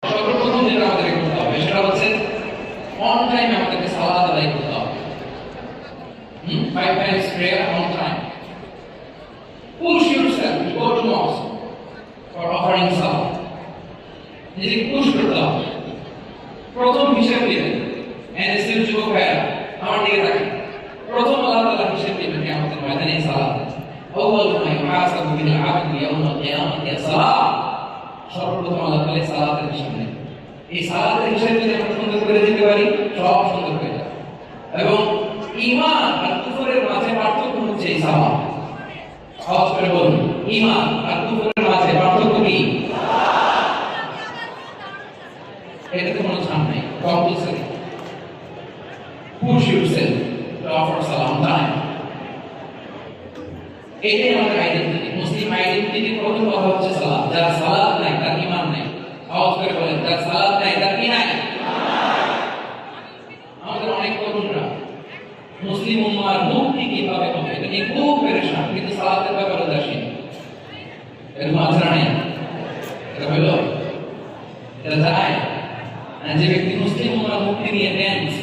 সর্বপ্রথম যেটা আমাদের করতে হবে সেটা হচ্ছে অন টাইম আমাদেরকে সালাত আদায় করতে হবে। 5 times prayer on time. Push yourself to go to mosque for offering salah. নিজেকে পুশ করতে হবে। প্রথম হিসাব দিবেন এনএসএর যুবক ভাইরা আমার দিকে তাকান। প্রথম আল্লাহ তাআলা হিসাব দিবেন কিয়ামতের ময়দানে সালাত। আউয়াল মা ইউহাসাবু বিল আবদি ইয়াউমাল কিয়ামাতি সালাত। সর্বপ্রথম আল্লাহ তাআলা সালাতের হিসাব নেন। এই সালাতের হিসাব যদি আমরা সুন্দর করে দিতে পারি সব সুন্দর হয়ে যাবে। এবং ঈমান আর কুফরের মাঝে পার্থক্য হচ্ছে এই সালাত। আওয়াজ করে বলুন, ঈমান আর কুফরের মাঝে পার্থক্য কি? এটাতে কোনো ছাড় নাই, compulsory. Push yourself to offer সালাম টাইম। এটাই আমাদের আইডেন্টিটি। মুসলিম আইডেন্টিটির প্রথম কথা হচ্ছে সালাত। যার সালাত নাই তার ঈমান নাই। আওয়াজ করে বলেন, যার সালাত নাই তার কি নাই? আমাদের অনেক তরুণরা মুসলিম উম্মার মুক্তি কিভাবে হবে এটা নিয়ে খুব পেরেশান, কিন্তু সালাতের ব্যাপারে উদাসীন। এরকম আচরণ নেই। এটা হলো এটা যায় যে ব্যক্তি মুসলিম উম্মার মুক্তি নিয়ে টেন্স